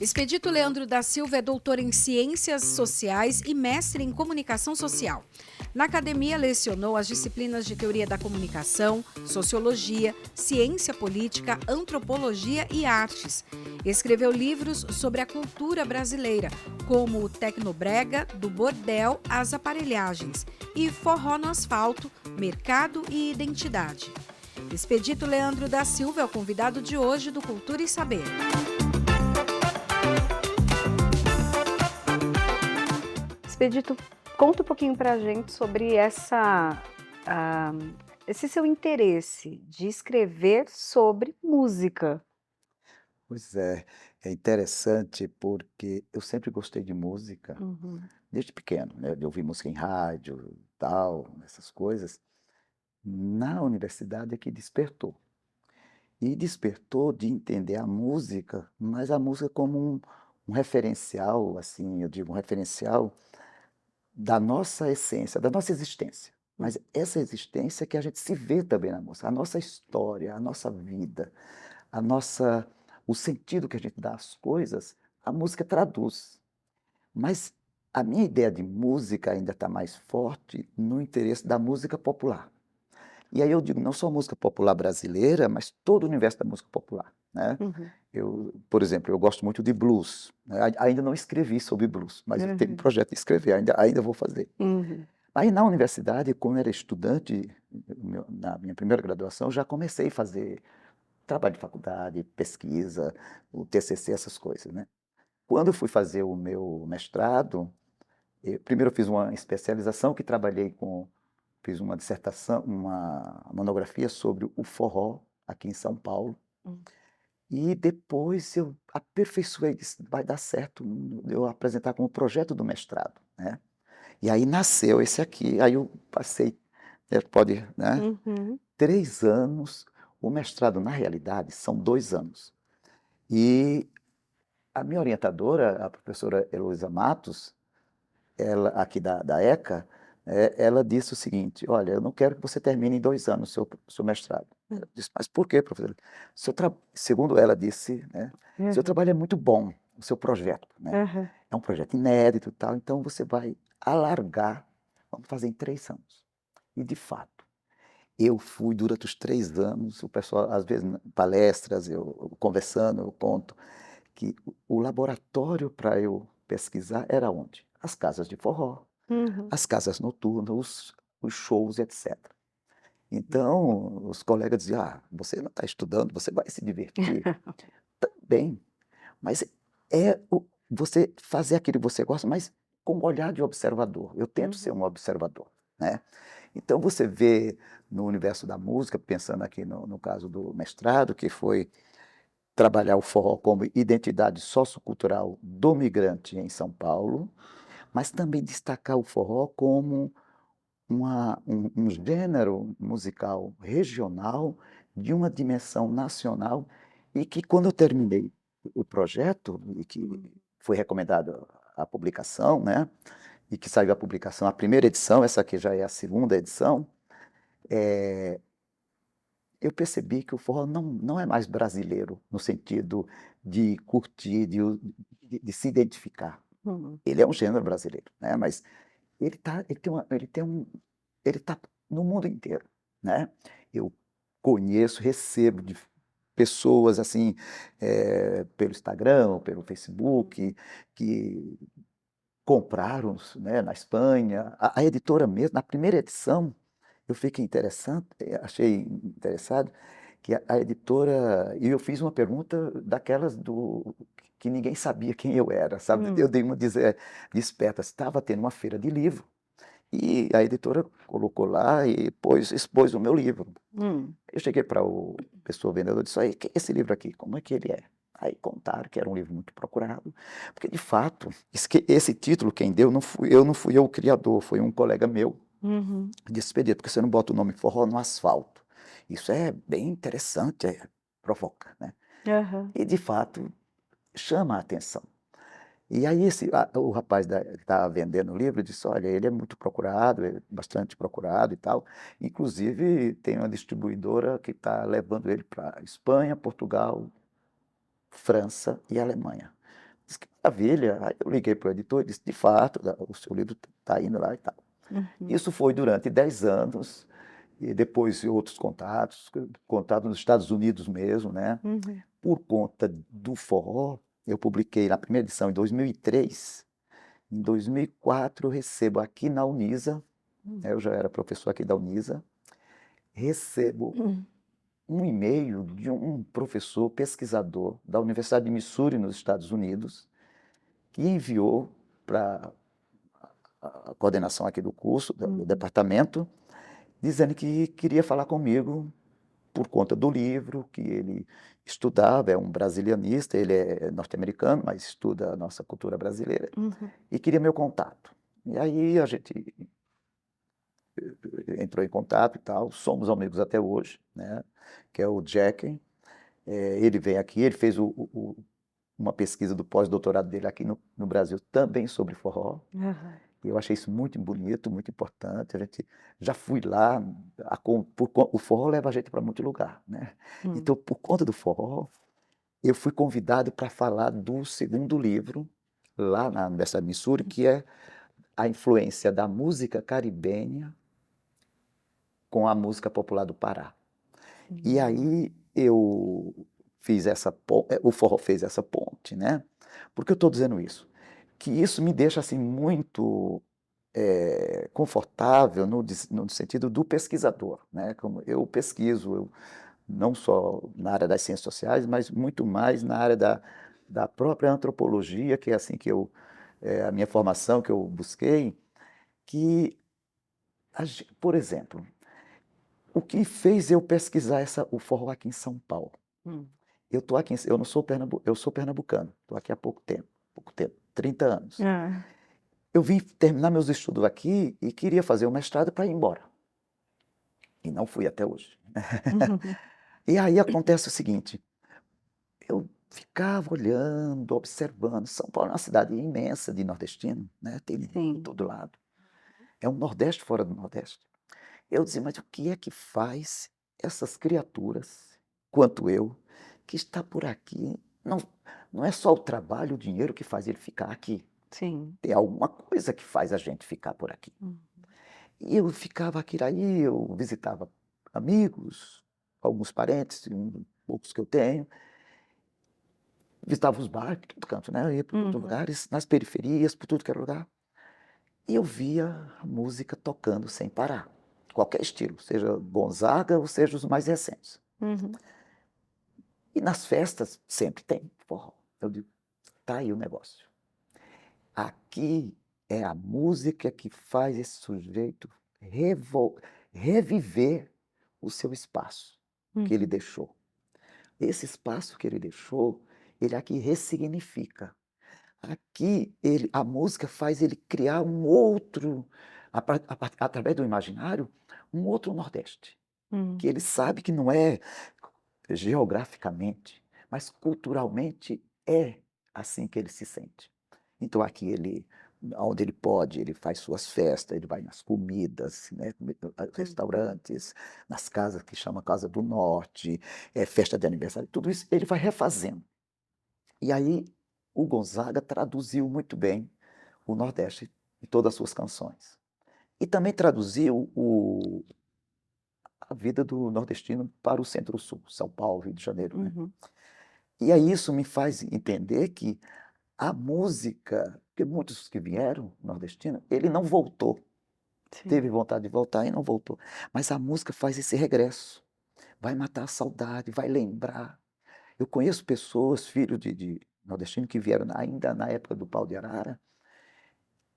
Expedito Leandro da Silva é doutor em Ciências Sociais e mestre em Comunicação Social. Na academia, lecionou as disciplinas de Teoria da Comunicação, Sociologia, Ciência Política, Antropologia e Artes. Escreveu livros sobre a cultura brasileira, como o Tecnobrega, do Bordel às Aparelhagens, e Forró no Asfalto, Mercado e Identidade. Expedito Leandro da Silva é o convidado de hoje do Cultura e Saber. Expedito, conta um pouquinho para a gente sobre ah, esse seu interesse de escrever sobre música. Pois é interessante porque eu sempre gostei de música, Uhum. desde pequeno, né, de ouvir música em rádio, tal, essas coisas. Na universidade é que despertou. E despertou de entender a música, mas a música como um referencial, assim, eu digo, um referencial da nossa essência, da nossa existência. Hum. Mas essa existência que a gente se vê também na música, a nossa história, a nossa vida, a nossa o sentido que a gente dá às coisas, a música traduz. Mas a minha ideia de música ainda está mais forte no interesse da música popular. E aí eu digo, não só a música popular brasileira, mas todo o universo da música popular, né. Uhum. Por exemplo, eu gosto muito de blues, né, ainda não escrevi sobre blues, mas eu tenho um Uhum. projeto de escrever, ainda vou fazer. Uhum. Aí na universidade, quando eu era estudante, na minha primeira graduação, eu já comecei a fazer trabalho de faculdade, pesquisa, o TCC, essas coisas, né. Quando eu fui fazer o meu mestrado, primeiro eu fiz uma especialização que fiz uma dissertação, uma monografia sobre o forró aqui em São Paulo, Hum. e depois eu aperfeiçoei, disse: "Vai dar certo eu apresentar como projeto do mestrado", né. E aí nasceu esse aqui, aí eu passei, pode, né, Uhum. 3 anos, o mestrado na realidade são 2 anos. E a minha orientadora, a professora Heloísa Matos, ela aqui da ECA, ela disse o seguinte: "Olha, eu não quero que você termine em 2 anos seu mestrado". Hum. Eu disse: "Mas por quê, professora?" Segundo ela disse, né: "Seu Aham. trabalho é muito bom, o seu projeto, né, Aham. é um projeto inédito e tal, então você vai alargar, vamos fazer em 3 anos". E de fato, eu fui durante os 3 anos, o pessoal às vezes palestras, eu conversando, eu conto que o laboratório para eu pesquisar era onde? As casas de forró, Uhum. as casas noturnas, os shows, etcétera. Então, os colegas diziam: "Ah, você não está estudando, você vai se divertir". Também, mas você fazer aquilo que você gosta, mas com um olhar de observador. Eu tento ser Uhum. um observador, né. Então você vê no universo da música, pensando aqui no caso do mestrado, que foi trabalhar o forró como identidade sociocultural do migrante em São Paulo, mas também destacar o forró como um gênero musical regional de uma dimensão nacional e que quando eu terminei o projeto e que Hum. foi recomendado a publicação, né, e que saiu a publicação, a primeira edição, essa aqui já é a segunda edição, eh eu percebi que o forró não é mais brasileiro, no sentido de curtir, de se identificar. Hum. Ele é um gênero brasileiro, né, mas ele tá no mundo inteiro, né. Eu conheço, recebo de pessoas, assim, pelo Instagram ou pelo Facebook, que compraram, né, na Espanha. A editora mesmo, na primeira edição, eu fiquei achei interessado que a editora e eu fiz uma pergunta daquelas do que ninguém sabia quem eu era, sabe. Eu Hum. dei uma de esperta, estava tendo uma feira de livro, e a editora colocou lá e expôs o meu livro. Hum. Eu cheguei para o pessoa vendedora e disse: "Aí, esse livro aqui, como é que ele é?" Aí contaram que era um livro muito procurado, porque de fato, esse título quem deu não fui eu o criador, foi um colega meu, Uhum. disse: "Expedito, por que você não bota o nome Forró no Asfalto?" Isso é bem interessante, provoca, né. Aham. E de fato, chama a atenção. E aí o rapaz que estava vendendo o livro disse: "Olha, ele é muito procurado, é bastante procurado e tal, inclusive tem uma distribuidora que está levando ele para Espanha, Portugal, França e Alemanha, Disse, que maravilha. Aí eu liguei para o editor e disse, de fato, o seu livro está indo lá e tal. Uhum. Isso foi durante 10 anos, e depois outros contatos nos Estados Unidos mesmo, né? Uhum. Por conta do forró, eu publiquei na primeira edição em 2003. Em 2004, eu recebo aqui na Unisa, né, eu já era professor aqui da Unisa, recebo Uhum. um e-mail de um professor pesquisador da Universidade de Missouri, nos Estados Unidos, que enviou para a coordenação aqui do curso, do Uhum. departamento, dizendo que queria falar comigo por conta do livro que ele estudava, é um brasilianista, ele é norte-americano, mas estuda a nossa cultura brasileira, Uhum. e queria meu contato. E aí a gente entrou em contato e tal, somos amigos até hoje, né? Que é o Jack. Ele vem aqui, ele fez uma pesquisa do pós-doutorado dele aqui no Brasil também sobre forró. Aham. E eu achei isso muito bonito, muito importante. A gente já fui lá, o forró leva a gente para muito lugar, né? Hum. Então, por conta do forró, eu fui convidado para falar do segundo livro, lá na Universidade de Missouri, que é a influência da música caribenha com a música popular do Pará. E aí eu fiz o forró fez essa ponte, né? Por que eu estou dizendo isso? Que isso me deixa assim muito confortável no sentido do pesquisador, né? Como eu pesquiso, não só na área das ciências sociais, mas muito mais na área da própria antropologia, que é assim que a minha formação que eu busquei, que, por exemplo, o que fez eu pesquisar o forró aqui em São Paulo? Hum. Eu não sou eu sou pernambucano, estou aqui há pouco tempo, 30 anos. Ah. Eu vim terminar meus estudos aqui e queria fazer o mestrado para ir embora. E não fui até hoje. E aí acontece o seguinte, eu ficava olhando, observando. São Paulo é uma cidade imensa de nordestino, né? Tem por Sim. todo lado. É um Nordeste fora do Nordeste. Eu dizia, mas o que é que faz essas criaturas, quanto eu, que está por aqui? Não, não é só o trabalho, o dinheiro que faz ele ficar aqui. Sim. Tem alguma coisa que faz a gente ficar por aqui. Hum. E eu ficava aqui, aí eu visitava amigos, alguns parentes, poucos que eu tenho, visitava os bares, por todo canto, né? Eu ia por todos os Uhum. lugares, nas periferias, por tudo que era lugar. E eu via a música tocando sem parar. Qualquer estilo, seja Gonzaga ou seja os mais recentes. Uhum. E nas festas sempre tem forró. Eu digo, tá aí o negócio. Aqui é a música que faz esse sujeito reviver o seu espaço que ele Uhum. deixou. Esse espaço que ele deixou, ele aqui ressignifica. Aqui a música faz ele criar um outro, através do imaginário, um outro Nordeste, Hum. que ele sabe que não é geograficamente, mas culturalmente é assim que ele se sente. Então aqui onde ele pode, ele faz suas festas, ele vai nas comidas, né, restaurantes, nas casas que chama Casa do Norte, festa de aniversário, tudo isso ele vai refazendo. E aí o Gonzaga traduziu muito bem o Nordeste em todas as suas canções. E também traduziu a vida do nordestino para o Centro-Sul, São Paulo, Rio de Janeiro, né? Uhum. E aí isso me faz entender que a música, porque muitos que vieram nordestino, ele não voltou, Sim. teve vontade de voltar e não voltou. Mas a música faz esse regresso, vai matar a saudade, vai lembrar. Eu conheço pessoas, filhos de nordestino, que vieram ainda na época do pau de arara,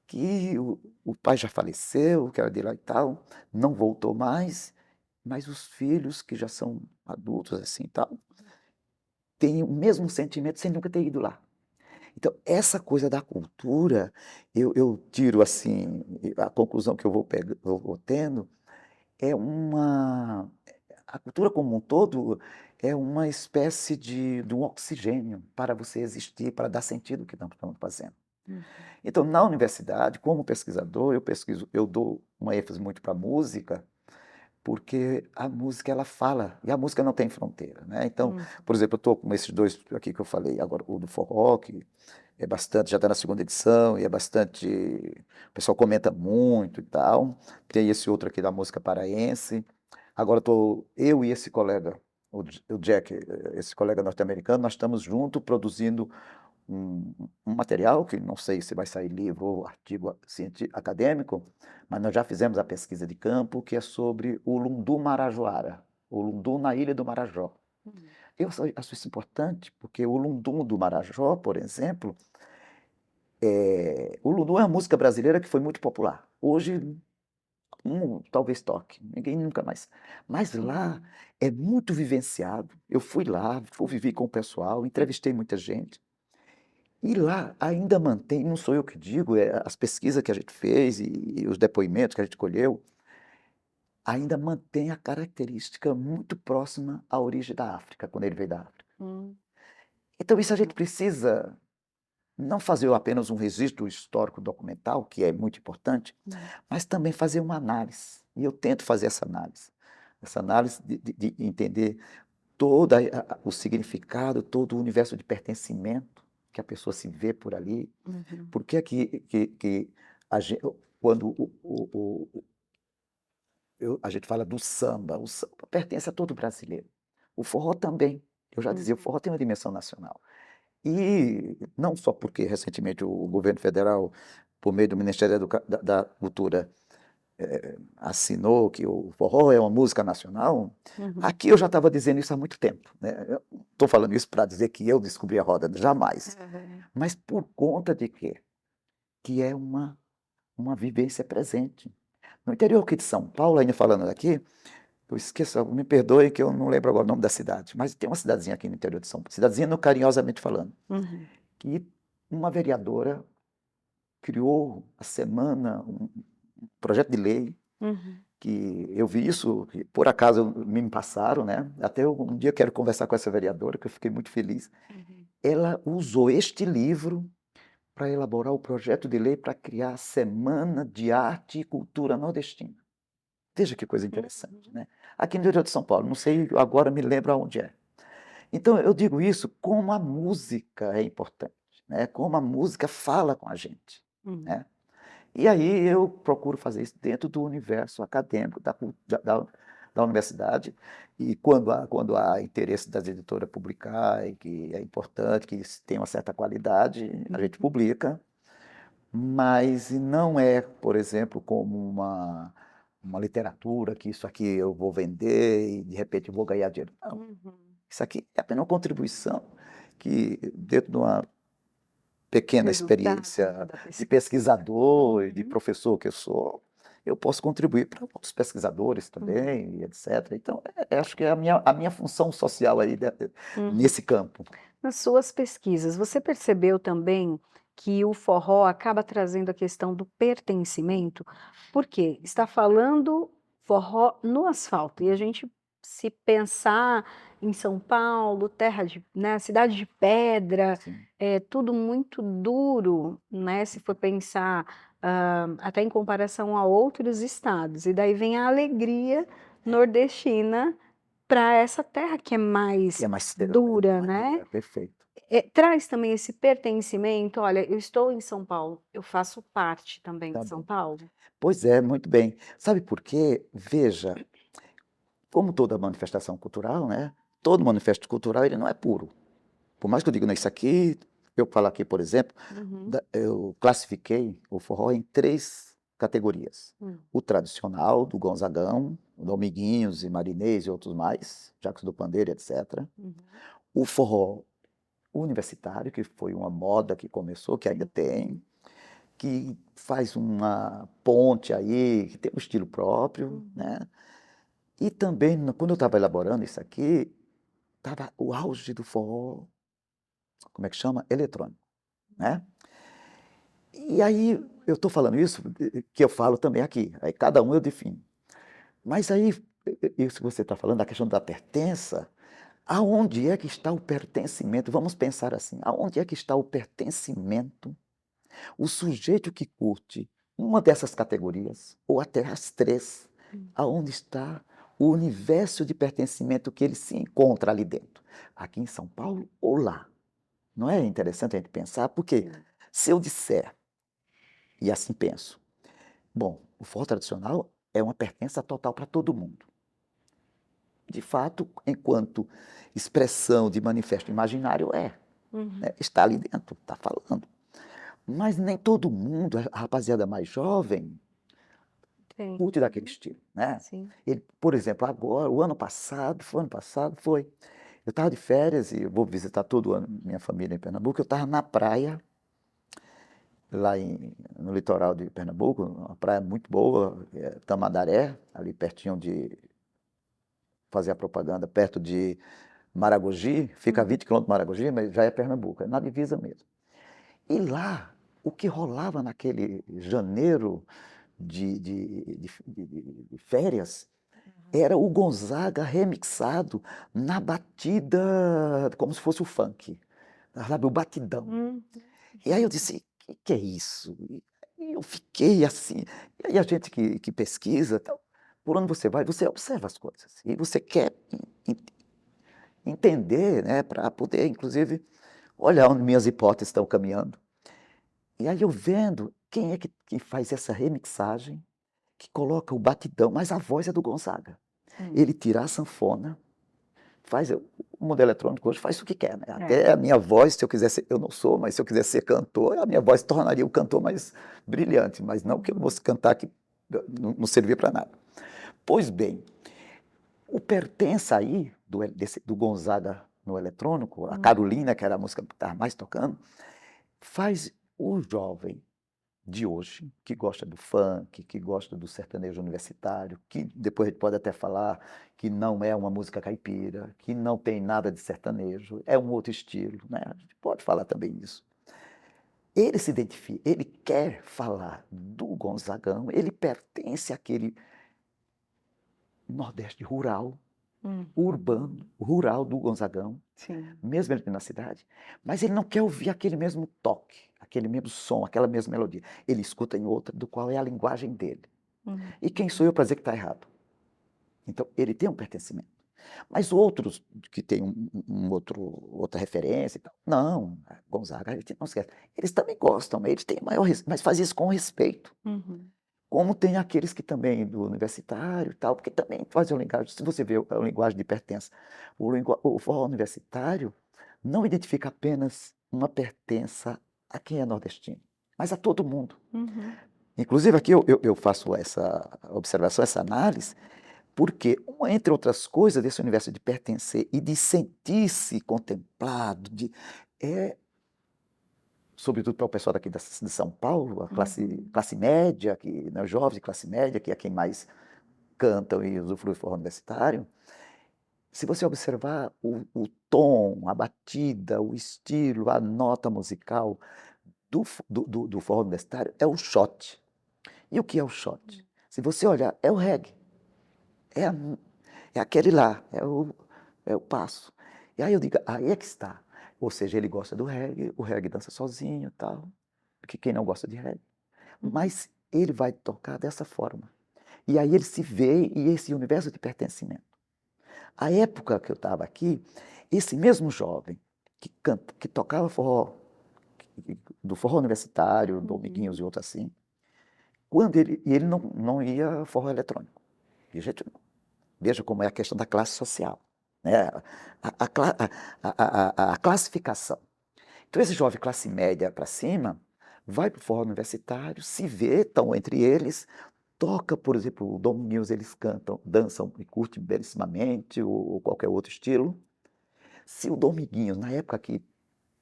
que o pai já faleceu, que era de lá e tal, não voltou mais, mas os filhos, que já são adultos assim e tal, têm o mesmo sentimento sem nunca ter ido lá. Então, essa coisa da cultura, eu tiro assim, a conclusão que eu vou tendo, é a cultura como um todo é uma espécie de um oxigênio para você existir, para dar sentido ao que nós estamos fazendo. Uhum. Então, na universidade, como pesquisador, eu dou uma ênfase muito para a música, porque a música ela fala, e a música não tem fronteira, né? Então, Uhum. por exemplo, eu estou com esses dois aqui que eu falei, agora o do forró, que é bastante, já está na segunda edição e é bastante, o pessoal comenta muito e tal. Tem esse outro aqui da música paraense. Agora estou eu e esse colega, o Jack, esse colega norte-americano, nós estamos juntos produzindo um material que não sei se vai sair livro ou artigo acadêmico, mas nós já fizemos a pesquisa de campo que é sobre o Lundu Marajoara, o Lundu na Ilha do Marajó. Eu acho isso importante porque o Lundu do Marajó, por exemplo, o Lundu é uma música brasileira que foi muito popular. Hoje, talvez toque, ninguém nunca mais. Mas lá é muito vivenciado. Eu fui lá, vivi com o pessoal, entrevistei muita gente. E lá ainda mantém, não sou eu que digo, as pesquisas que a gente fez e os depoimentos que a gente colheu, ainda mantém a característica muito próxima à origem da África, quando ele veio da África. Então isso a gente precisa não fazer apenas um registro histórico documental, que é muito importante, mas também fazer uma análise. E eu tento fazer essa análise de entender todo o significado, todo o universo de pertencimento que a pessoa se vê por ali. Por que que a gente, quando a gente fala do samba, o samba pertence a todo brasileiro. O forró também. Eu já dizia, o forró tem uma dimensão nacional. E não só porque recentemente o governo federal, por meio do Ministério da Cultura, assinou que o forró é uma música nacional, aqui eu já estava dizendo isso há muito tempo, né? Eu não estou falando isso para dizer que eu descobri a roda, jamais. Mas por conta de quê? Que é uma vivência presente. No interior aqui de São Paulo, ainda falando aqui, eu esqueço, me perdoe que eu não lembro agora o nome da cidade, mas tem uma cidadezinha aqui no interior de São Paulo, cidadezinha no carinhosamente falando, que uma vereadora criou a semana, um projeto de lei, que eu vi isso, que por acaso me passaram, né? Até um dia eu quero conversar com essa vereadora, que eu fiquei muito feliz. Ela usou este livro para elaborar o projeto de lei para criar a Semana de Arte e Cultura Nordestina. Veja que coisa interessante, né? Aqui no interior de São Paulo, não sei, agora me lembro aonde é. Então, eu digo isso como a música é importante, né? Como a música fala com a gente, né? E aí eu procuro fazer isso dentro do universo acadêmico da universidade. E quando há interesse das editoras publicar, e que é importante, que tem uma certa qualidade, a gente publica. Mas não é, por exemplo, como uma literatura, que isso aqui eu vou vender e de repente eu vou ganhar dinheiro. Não. Isso aqui é apenas uma contribuição que, dentro de uma pequena experiência de pesquisador e de professor que eu sou, eu posso contribuir para outros pesquisadores também, etc. Então, acho que é a minha função social aí nesse campo. Nas suas pesquisas, você percebeu também que o forró acaba trazendo a questão do pertencimento? Por quê? Está falando forró no asfalto, e a gente, se pensar em São Paulo, terra de, né, cidade de pedra, Sim. é tudo muito duro, né, se for pensar até em comparação a outros estados, e daí vem a alegria nordestina para essa terra que é mais E é mais dura, mais né? dura, perfeito. Traz também esse pertencimento. Olha, eu estou em São Paulo, eu faço parte também Tá de São bom. Paulo. Pois é, muito bem. Sabe por quê? Veja, como toda manifestação cultural, né? Todo manifesto cultural ele não é puro. Por mais que eu diga, não, isso aqui, eu falo aqui, por exemplo, eu classifiquei o forró em 3 categorias. O tradicional, do Gonzagão, do Amiguinhos e Marinês e outros mais, Jacos do Pandeiro, etc. O forró universitário, que foi uma moda que começou, que ainda tem, que faz uma ponte aí, que tem um estilo próprio, né? E também, quando eu estava elaborando isso aqui, estava o auge do forró, como é que chama? Eletrônico, né? E aí, eu estou falando isso, que eu falo também aqui, aí cada um eu defino. Mas aí, isso que você está falando, a questão da pertença, aonde é que está o pertencimento? Vamos pensar assim, aonde é que está o pertencimento? O sujeito que curte uma dessas categorias, ou até as 3, aonde está o universo de pertencimento que ele se encontra ali dentro? Aqui em São Paulo ou lá? Não é interessante a gente pensar? Porque se eu disser, e assim penso, bom, o forró tradicional é uma pertença total para todo mundo. De fato, enquanto expressão de manifesto imaginário né, está ali dentro, está falando. Mas nem todo mundo, a rapaziada mais jovem, Tem. curte daquele estilo, né? Sim. Ele, por exemplo, agora, o ano passado, foi. Eu estava de férias e eu vou visitar todo ano minha família em Pernambuco. Eu estava na praia, lá no litoral de Pernambuco, uma praia muito boa, Tamandaré, ali pertinho de fazer a propaganda, perto de Maragogi, fica a 20 quilômetros de Maragogi, mas já é Pernambuco, é na divisa mesmo. E lá, o que rolava naquele janeiro de férias era o Gonzaga remixado na batida, como se fosse o funk, sabe, o batidão. E aí eu disse, que é isso? E eu fiquei assim. E aí a gente que pesquisa, tal, por onde você vai, você observa as coisas. E você quer entender, né, para poder, inclusive, olhar onde minhas hipóteses estão caminhando. E aí eu vendo quem é que faz essa remixagem, que coloca o batidão, mas a voz é do Gonzaga. Ele tira a sanfona, faz o mundo eletrônico hoje faz o que quer, né? Até a minha voz, se eu quiser ser, eu não sou, mas se eu quiser ser cantor, a minha voz tornaria o cantor mais brilhante, mas não que eu fosse cantar que não servia para nada. Pois bem, o Pertença aí, do Gonzaga no eletrônico, a Carolina, que era a música que estava mais tocando, faz o jovem de hoje, que gosta do funk, que gosta do sertanejo universitário, que depois a gente pode até falar que não é uma música caipira, que não tem nada de sertanejo, é um outro estilo, né? A gente pode falar também isso. Ele se identifica, ele quer falar do Gonzagão, ele pertence àquele Nordeste rural, urbano, rural do Gonzagão, Sim. mesmo ele na cidade, mas ele não quer ouvir aquele mesmo toque, aquele mesmo som, aquela mesma melodia. Ele escuta em outra, do qual é a linguagem dele. E quem sou eu para dizer que está errado? Então, ele tem um pertencimento. Mas outros que têm outra referência e tal, não, Gonzaga, a gente não esquece. Eles também gostam, eles têm maior, mas fazem isso com respeito. Como tem aqueles que também, do universitário e tal, porque também fazem a linguagem, se você vê a linguagem de pertença, o forró universitário não identifica apenas uma pertença a quem é nordestino, mas a todo mundo. Inclusive, aqui eu faço essa observação, essa análise, porque, entre outras coisas, desse universo de pertencer e de sentir-se contemplado, sobretudo para o pessoal daqui de São Paulo, a classe média, né, os jovens de classe média, que é quem mais cantam e usufrui do forró universitário, se você observar o tom, a batida, o estilo, a nota musical do forró universitário, é o shot. E o que é o shot? Se você olhar, é o reggae. É aquele lá, é o passo. E aí eu digo, aí é que está. Ou seja, ele gosta do reggae, o reggae dança sozinho e tal, porque quem não gosta de reggae? Mas ele vai tocar dessa forma. E aí ele se vê e esse universo de pertencimento. A época que eu estava aqui, esse mesmo jovem que tocava forró, do forró universitário, Dominguinhos e outros assim, quando ele não ia forró eletrônico, de jeito nenhum. Veja como é a questão da classe social, né? A classificação. Então, esse jovem classe média para cima vai para o forró universitário, se vê, estão entre eles, toca, por exemplo, o Dominguinhos, eles cantam, dançam e curtem belíssimamente, ou qualquer outro estilo. Se o Dominguinhos, na época aqui,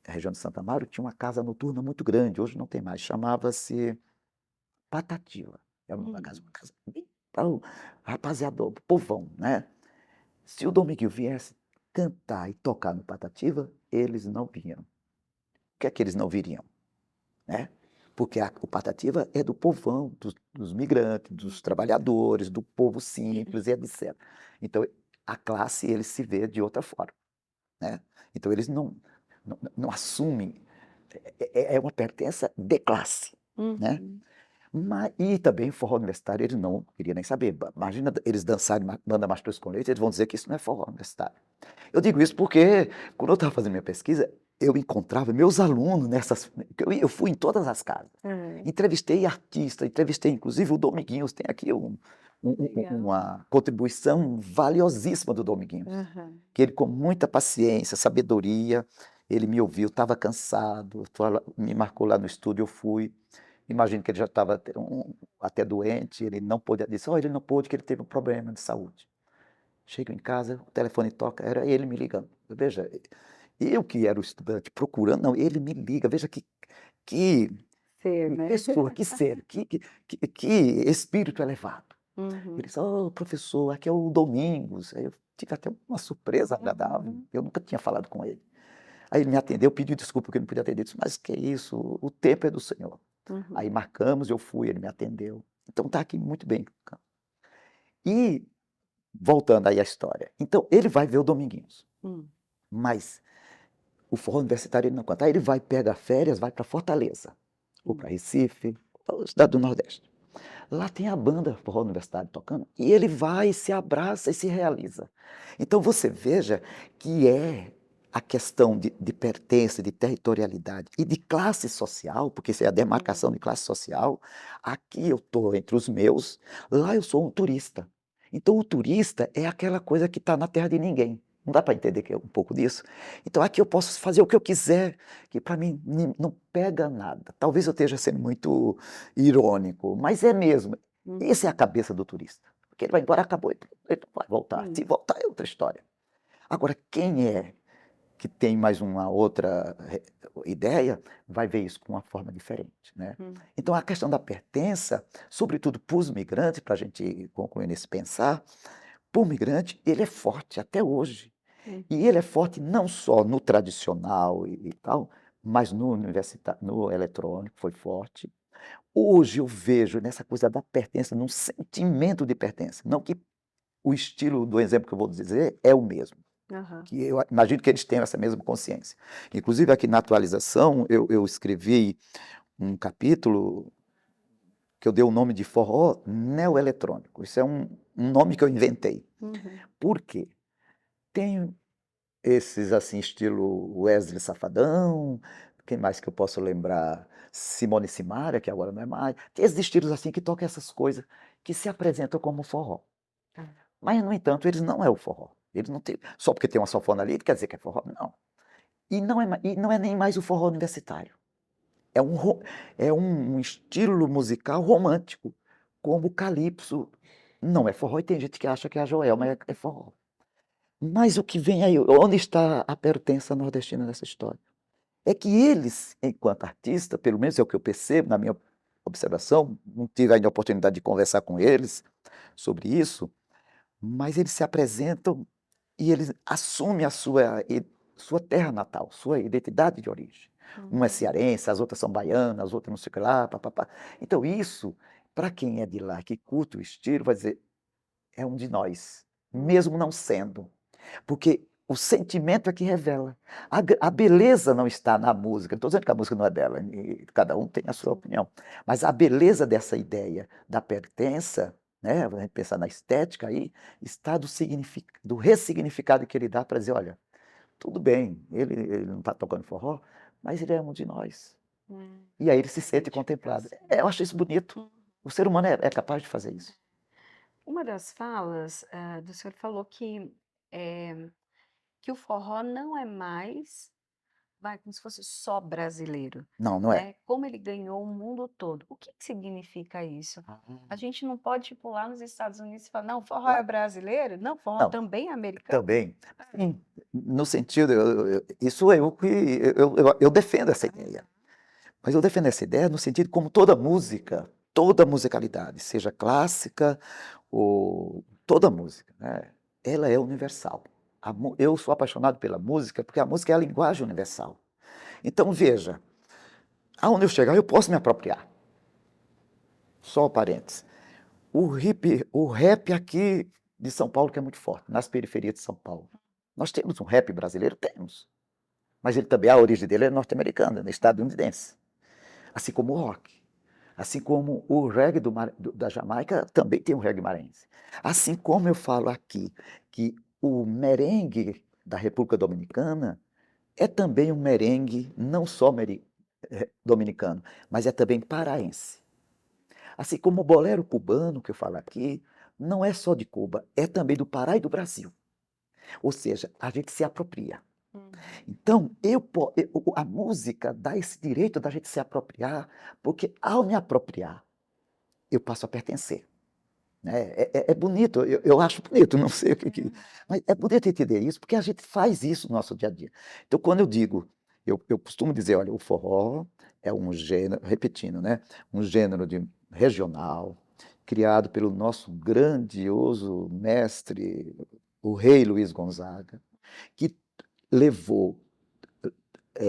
a região de Santa Amaro, tinha uma casa noturna muito grande, hoje não tem mais, chamava-se Patativa. Era uma casa bem para o rapaziada, o povão, né? Se o Dominguinho viesse cantar e tocar no Patativa, eles não vinham. O que é que eles não viriam? Né? Porque o Patativa é do povão, dos migrantes, dos trabalhadores, do povo simples e etc. Então, a classe, eles se vê de outra forma. Né? Então, eles não assumem, é uma pertença de classe. Né? E também forró universitário, eles não queriam nem saber. Imagina eles dançarem Manda Mastruz com Leite, eles vão dizer que isso não é forró universitário. Eu digo isso porque, quando eu estava fazendo minha pesquisa, eu encontrava meus alunos nessas. Eu fui em todas as casas. Entrevistei artistas, entrevistei inclusive o Dominguinhos. Tem aqui Legal. uma contribuição valiosíssima do Dominguinhos. Que ele, com muita paciência, sabedoria, ele me ouviu, estava cansado, me marcou lá no estúdio, eu fui. Imagino que ele já estava até doente, ele não pôde, disse, ele não pôde, que ele teve um problema de saúde. Chego em casa, o telefone toca, era ele me ligando. Veja, eu que era o estudante procurando, não, ele me liga, veja que Ser, né? pessoa, que ser, que espírito elevado. Ele disse, professor, aqui é o Domingos. Aí eu tive até uma surpresa agradável, eu nunca tinha falado com ele. Aí ele me atendeu, pediu desculpa porque eu não podia atender, eu disse, mas que é isso, o tempo é do Senhor. Aí marcamos, eu fui, ele me atendeu. Então está aqui muito bem. E, voltando aí à história, então ele vai ver o Dominguinhos, mas o forró universitário ele não canta. Aí ele vai, pega férias, vai para Fortaleza, ou para Recife, ou cidade do Nordeste. Lá tem a banda forró universitário tocando, e ele vai, se abraça e se realiza. Então você veja que é a questão de pertença, de territorialidade e de classe social, porque isso é a demarcação de classe social. Aqui eu estou entre os meus, lá eu sou um turista. Então o turista é aquela coisa que está na terra de ninguém. Não dá para entender que é um pouco disso? Então aqui eu posso fazer o que eu quiser, que para mim não pega nada. Talvez eu esteja sendo muito irônico, mas é mesmo. Essa é a cabeça do turista. Porque ele vai embora, acabou, ele não vai voltar. Se voltar é outra história. Agora, quem é que tem mais uma outra ideia, vai ver isso com uma forma diferente, né? Então, a questão da pertença, sobretudo para os migrantes, para a gente concluir nesse pensar, para o migrante, ele é forte até hoje. E ele é forte não só no tradicional e tal, mas no universitário, no eletrônico foi forte. Hoje eu vejo nessa coisa da pertença, num sentimento de pertença. Não que o estilo do exemplo que eu vou dizer é o mesmo. Que eu imagino que eles tenham essa mesma consciência. Inclusive, aqui na atualização, eu escrevi um capítulo que eu dei o nome de forró neoeletrônico. Isso é um nome que eu inventei. Por quê? Tem esses, assim, estilo Wesley Safadão, quem mais que eu posso lembrar? Simone Simaria, que agora não é mais. Tem esses estilos, assim, que tocam essas coisas, que se apresentam como forró. Mas, no entanto, eles não é o forró. Eles não têm, só porque tem uma sanfona ali, quer dizer que é forró? Não. E não é nem mais o forró universitário. É um estilo musical romântico, como o calypso. Não é forró, e tem gente que acha que é a Joelma é forró. Mas o que vem aí, onde está a pertença nordestina nessa história? É que eles, enquanto artista, pelo menos é o que eu percebo na minha observação, não tive ainda a oportunidade de conversar com eles sobre isso, mas eles se apresentam e eles assumem a sua terra natal, sua identidade de origem. Uma é cearense, as outras são baianas, as outras não sei o que lá, papapá. Então isso, para quem é de lá, que curte o estilo, vai dizer, é um de nós, mesmo não sendo. Porque o sentimento é que revela. A beleza não está na música. Não estou dizendo que a música não é bela, e cada um tem a sua opinião. Mas a beleza dessa ideia da pertença, né, a gente pensar na estética aí, está do ressignificado que ele dá para dizer, olha, tudo bem, ele não está tocando forró, mas ele é um de nós. E aí ele se sente contemplado. Eu acho isso bonito. O ser humano é capaz de fazer isso. Uma das falas do senhor falou que o forró não é mais, como se fosse só brasileiro, Não, não é. né? Como ele ganhou o mundo todo. O que significa isso? A gente não pode tipo, lá nos Estados Unidos e falar, não, forró é brasileiro? Não, forró Não, também é americano. também. Sim, no sentido, isso eu defendo essa ideia. Mas eu defendo essa ideia no sentido como toda música, toda musicalidade, seja clássica ou toda música, né, ela é universal. Eu sou apaixonado pela música porque a música é a linguagem universal. Então, veja, aonde eu chegar eu posso me apropriar. Só parênteses. O rap aqui de São Paulo que é muito forte, nas periferias de São Paulo. Nós temos um rap brasileiro? Temos. Mas ele também, a origem dele é norte-americana, estadunidense. Assim como o rock. Assim como o reggae da Jamaica também tem um reggae maranhense. Assim como eu falo aqui que o merengue da República Dominicana é também um merengue, não só dominicano, mas é também paraense. Assim como o bolero cubano, que eu falo aqui, não é só de Cuba, é também do Pará e do Brasil. Ou seja, a gente se apropria. Então, a música dá esse direito da gente se apropriar, porque ao me apropriar, eu passo a pertencer. Né? É bonito, eu acho bonito, não sei o que. Mas é bonito entender isso, porque a gente faz isso no nosso dia a dia. Então, quando eu digo, eu costumo dizer, olha, o forró é um gênero, repetindo, né? Um gênero regional, criado pelo nosso grandioso mestre, o rei Luiz Gonzaga, que levou,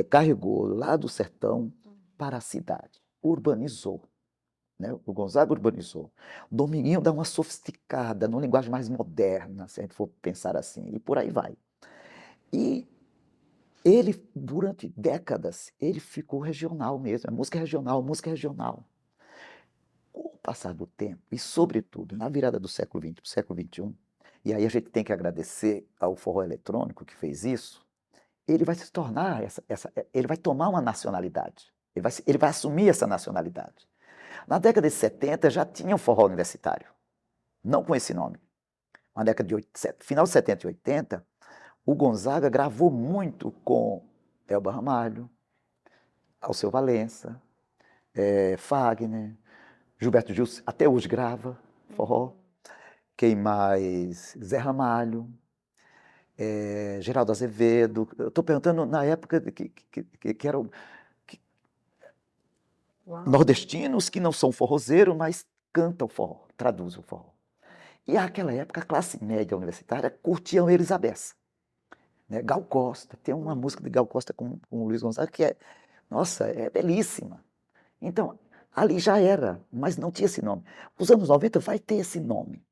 carregou lá do sertão para a cidade, urbanizou. Né? O Gonzaga urbanizou. O Dominguinho dá uma sofisticada, numa linguagem mais moderna, se a gente for pensar assim, e por aí vai. E ele, durante décadas, ele ficou regional mesmo, é música regional, música regional. Com o passar do tempo, e sobretudo na virada do século XX para o século XXI, e aí a gente tem que agradecer ao forró eletrônico que fez isso, ele vai se tornar, ele vai tomar uma nacionalidade, ele vai assumir essa nacionalidade. Na década de 70 já tinha o forró universitário, não com esse nome. Na década de 80, final de 70 e 80, o Gonzaga gravou muito com Elba Ramalho, Alceu Valença, Fagner, Gilberto Gil, até hoje grava forró. Quem mais? Zé Ramalho, Geraldo Azevedo. Eu estou perguntando na época que eram nordestinos que não são forrozeiros, mas cantam forró, traduzem o forró. E naquela época a classe média universitária curtia eles a beça. Né? Gal Costa, tem uma música de Gal Costa com o Luiz Gonzaga que é, nossa, é belíssima. Então, ali já era, mas não tinha esse nome. Os anos 90 vai ter esse nome,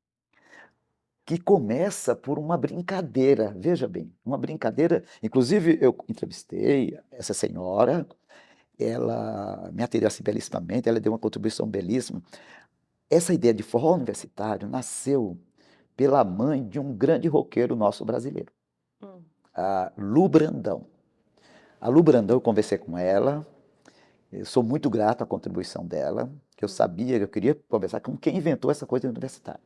que começa por uma brincadeira, veja bem, uma brincadeira. Inclusive, eu entrevistei essa senhora, ela me atendeu assim belíssimamente, ela deu uma contribuição belíssima. Essa ideia de forró universitário nasceu pela mãe de um grande roqueiro nosso brasileiro, a Lu Brandão. A Lu Brandão, eu conversei com ela, eu sou muito grato à contribuição dela, que eu sabia, eu queria conversar com quem inventou essa coisa universitária.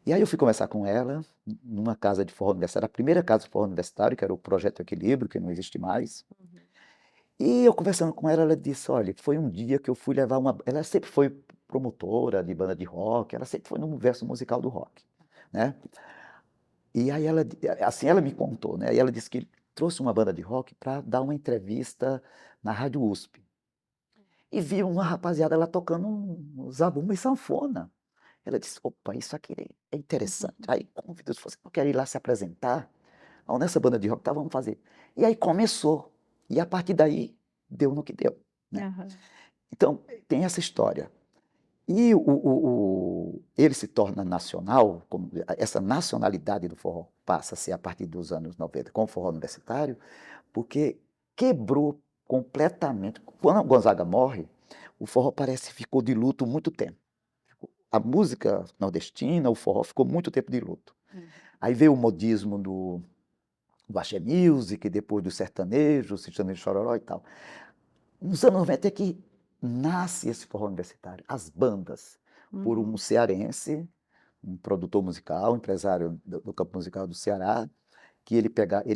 E aí eu fui conversar com ela, numa casa de forró universitário, a primeira casa de forró universitário, que era o Projeto Equilíbrio, que não existe mais. E eu conversando com ela, ela disse, olha, foi um dia que eu fui levar uma... Ela sempre foi promotora de banda de rock, ela sempre foi no universo musical do rock, né? E aí ela, assim ela me contou, né? E ela disse que trouxe uma banda de rock para dar uma entrevista na Rádio USP. E viu uma rapaziada lá tocando um zabumba e sanfona. Ela disse, opa, isso aqui é interessante. Aí convidou, você não quer ir lá se apresentar? Então, nessa banda de rock, tá, vamos fazer. E aí começou. E a partir daí, deu no que deu. Né? Então, tem essa história. E ele se torna nacional, essa nacionalidade do forró passa a ser a partir dos anos 90 com o forró universitário, porque quebrou completamente. Quando o Gonzaga morre, o forró parece que ficou de luto muito tempo. A música nordestina, o forró, ficou muito tempo de luto. Aí veio o modismo do axé music, depois do sertanejo chororó e tal. Nos anos 90 é que nasce esse forró universitário, as bandas, por um cearense, um produtor musical, empresário do campo musical do Ceará, que ele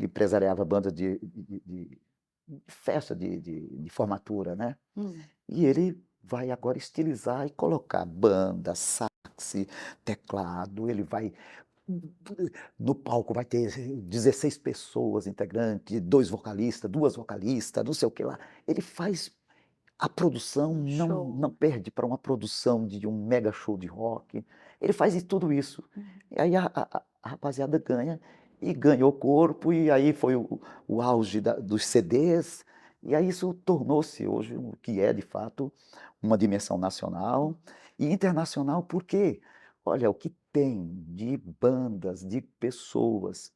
empresariava bandas de festa de formatura, né? E ele vai agora estilizar e colocar banda, sax, teclado, ele vai... No palco vai ter 16 pessoas integrantes, 2 vocalistas, 2 vocalistas, não sei o que lá. Ele faz... A produção não perde para uma produção de um mega show de rock. Ele faz tudo isso. E aí a rapaziada ganha, e ganhou corpo, e aí foi o auge dos CDs, e aí isso tornou-se hoje o que é, de fato, uma dimensão nacional e internacional, porque, olha, o que tem de bandas, de pessoas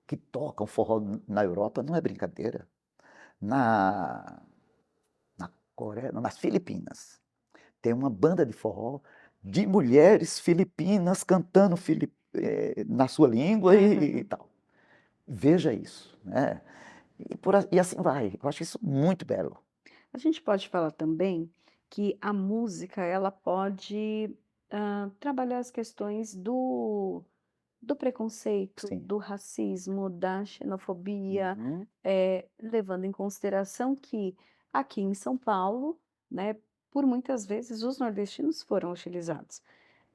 que tocam forró na Europa não é brincadeira. Na Coreia, não, nas Filipinas, tem uma banda de forró de mulheres filipinas cantando na sua língua e tal. Veja isso, né? e assim vai. Eu acho isso muito belo. A gente pode falar também que a música ela pode trabalhar as questões do preconceito, Sim. do racismo, da xenofobia, Uhum. levando em consideração que aqui em São Paulo, né, por muitas vezes os nordestinos foram utilizados.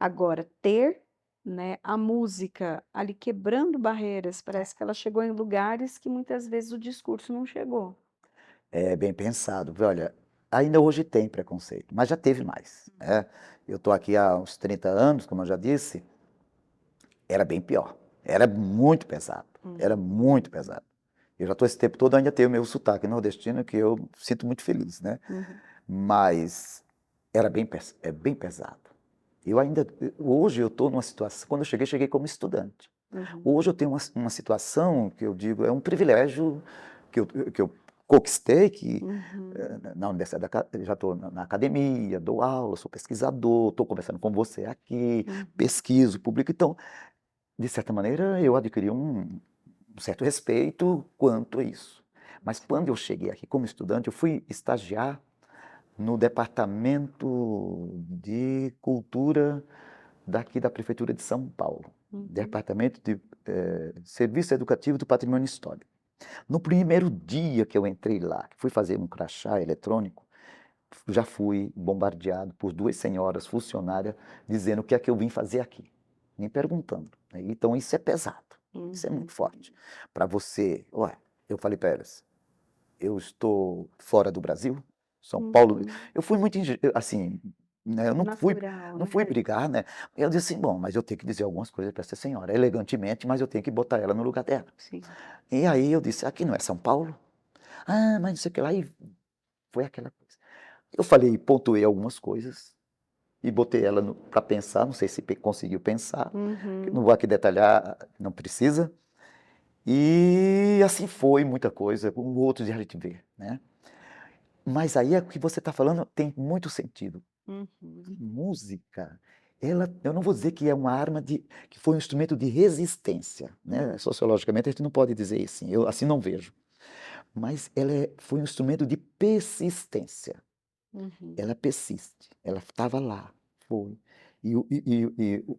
Agora, ter, né, a música ali quebrando barreiras, parece que ela chegou em lugares que muitas vezes o discurso não chegou. É bem pensado. Olha, ainda hoje tem preconceito, mas já teve mais, né? Eu estou aqui há uns 30 anos, como eu já disse, era bem pior. Era muito pesado. Era muito pesado. Eu já estou esse tempo todo, ainda tenho o meu sotaque nordestino, que eu sinto muito feliz, né? Uhum, Mas era é bem pesado. Eu ainda, hoje eu estou numa situação, quando eu cheguei como estudante. uhum, Hoje eu tenho uma situação que eu digo, é um privilégio que eu conquistei, que uhum. na universidade, já estou na academia, dou aula, sou pesquisador, estou conversando com você aqui, Uhum. pesquiso, publico. Então, de certa maneira, eu adquiri um certo respeito quanto a isso. Mas quando eu cheguei aqui como estudante, eu fui estagiar no departamento de cultura daqui da Prefeitura de São Paulo, Uhum. departamento de Serviço Educativo do Patrimônio Histórico. No primeiro dia que eu entrei lá, que fui fazer um crachá eletrônico, já fui bombardeado por duas senhoras funcionárias dizendo o que é que eu vim fazer aqui, me perguntando, né? Então isso é pesado, isso é muito forte. Para você, ué, eu falei para elas, eu estou fora do Brasil, São Paulo, Uhum. eu fui muito, assim, né, eu Natural, não né? fui brigar, né? Eu disse assim, bom, mas eu tenho que dizer algumas coisas para essa senhora, elegantemente, mas eu tenho que botar ela no lugar dela. Sim. E aí eu disse, aqui não é São Paulo? Ah, mas não sei o que lá, e foi aquela coisa. Eu falei, pontuei algumas coisas e botei ela para pensar, não sei se conseguiu pensar, que não Uhum. vou aqui detalhar, não precisa. E assim foi muita coisa, o outro dia a gente vê, né? Mas aí é o que você está falando tem muito sentido. Uhum. Música, ela, eu não vou dizer que é uma arma que foi um instrumento de resistência, né? Sociologicamente a gente não pode dizer assim, eu assim não vejo. Mas ela foi um instrumento de persistência. Uhum. Ela persiste, ela estava lá, foi. E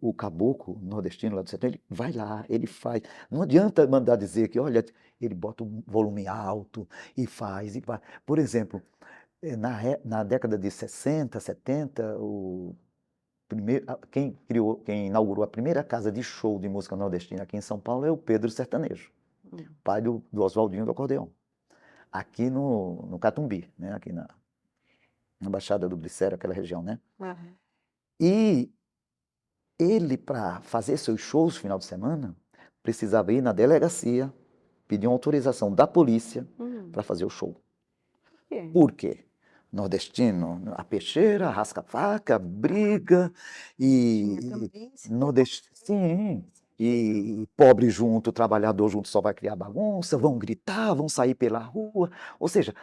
o caboclo nordestino lá do sertão, ele vai lá, ele faz. Não adianta mandar dizer que, olha, ele bota um volume alto e faz e vai. Por exemplo, na década de 60, 70, quem inaugurou a primeira casa de show de música nordestina aqui em São Paulo é o Pedro Sertanejo, Uhum. pai do Oswaldinho do acordeão, aqui no Catumbi, né, aqui na Baixada do Glicério, aquela região, né? Aham. E ele, para fazer seus shows no final de semana, precisava ir na delegacia, pedir uma autorização da polícia Hum. para fazer o show. É. Por quê? Nordestino, a peixeira, rasca-faca, briga, Tinha e também esse nordestino, sim, e pobre junto, trabalhador junto só vai criar bagunça, vão gritar, vão sair pela rua, ou seja,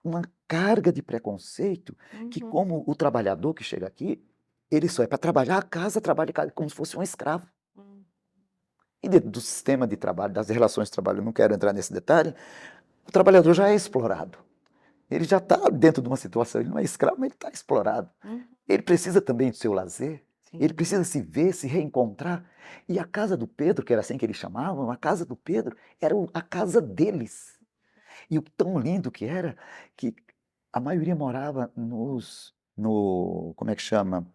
uma carga de preconceito que, Uhum. como o trabalhador que chega aqui, ele só é para trabalhar a casa, trabalha como se fosse um escravo. Hum. E dentro do sistema de trabalho, das relações de trabalho, eu não quero entrar nesse detalhe, o trabalhador já é explorado. Ele já está dentro de uma situação, ele não é escravo, mas ele está explorado. Uhum. Ele precisa também do seu lazer, ele Sim. precisa se ver, se reencontrar. E a casa do Pedro, que era assim que eles chamavam, a casa do Pedro era a casa deles. E o tão lindo que era, que a maioria morava como é que chama?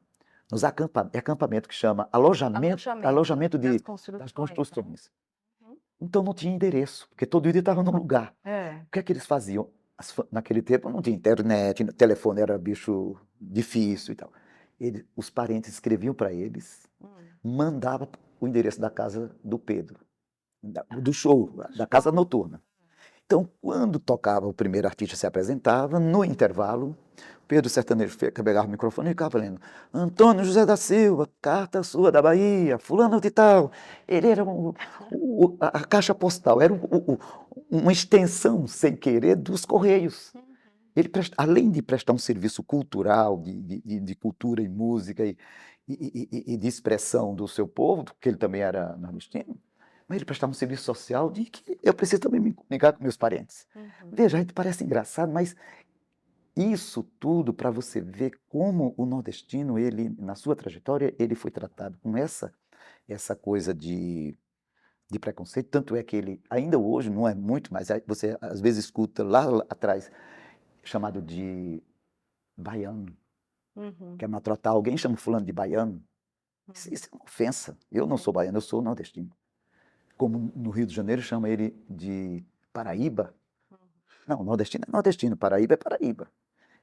Nos acampamentos que chama alojamento Das das construções, né? construções. Uhum. Então não tinha endereço, porque todo dia estava num lugar. É. O que é que eles faziam? Naquele tempo não tinha internet, telefone era bicho difícil e tal. Os parentes escreviam para eles, Hum. mandavam o endereço da casa do Pedro, do show, da casa noturna. Então, quando tocava, o primeiro artista se apresentava, no intervalo, Pedro Sertanejo pegava o microfone e ficava lendo. Antônio José da Silva, carta sua da Bahia, fulano de tal. Ele era a caixa postal, era uma extensão, sem querer, dos Correios. Ele, além de prestar um serviço cultural, de cultura e música e de expressão do seu povo, porque ele também era nordestino, mas ele prestava um serviço social de que eu preciso também me comunicar com meus parentes. Veja, a gente parece engraçado, mas isso tudo para você ver como o nordestino, ele, na sua trajetória, ele foi tratado com essa coisa de preconceito, tanto é que ele, ainda hoje, não é muito, mas você às vezes escuta lá atrás, chamado de baiano, quer maltratar alguém, chama fulano de baiano. Isso é uma ofensa. Eu não sou baiano, eu sou nordestino. Como no Rio de Janeiro chama ele de Paraíba. Não, nordestino é nordestino, Paraíba é Paraíba.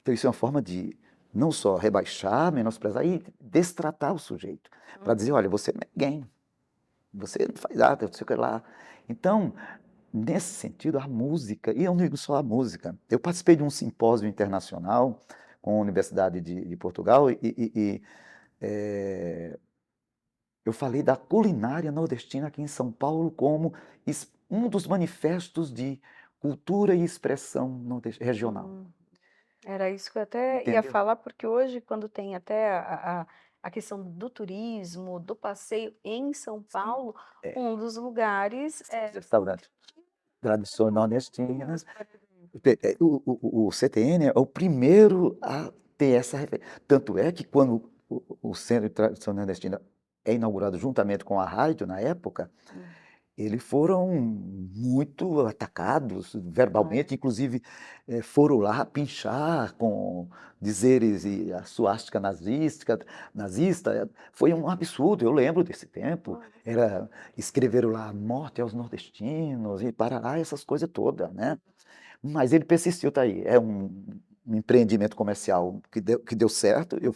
Então isso é uma forma de não só rebaixar, menosprezar e destratar o sujeito. Para dizer, olha, você não é ninguém. Você não faz nada, não sei o que lá. Então, nesse sentido, a música, e eu não digo só a música, eu participei de um simpósio internacional com a Universidade de Portugal eh, eu falei da culinária nordestina aqui em São Paulo como um dos manifestos de cultura e expressão regional. Era isso que eu até ia Entendeu? falar, porque hoje, quando tem até a questão do turismo, do passeio em São Paulo, É, um dos lugares os restaurantes, tradições nordestinas. O CTN é o primeiro a ter essa referência. Tanto é que quando o Centro de Tradição Nordestina é inaugurado juntamente com a rádio, na época, eles foram muito atacados verbalmente, inclusive foram lá pinchar com dizeres e a suástica nazista. Foi um absurdo, eu lembro desse tempo. Escreveram lá morte aos nordestinos e parará, essas coisas todas, né? Mas ele persistiu, tá aí. É um empreendimento comercial que deu certo. Eu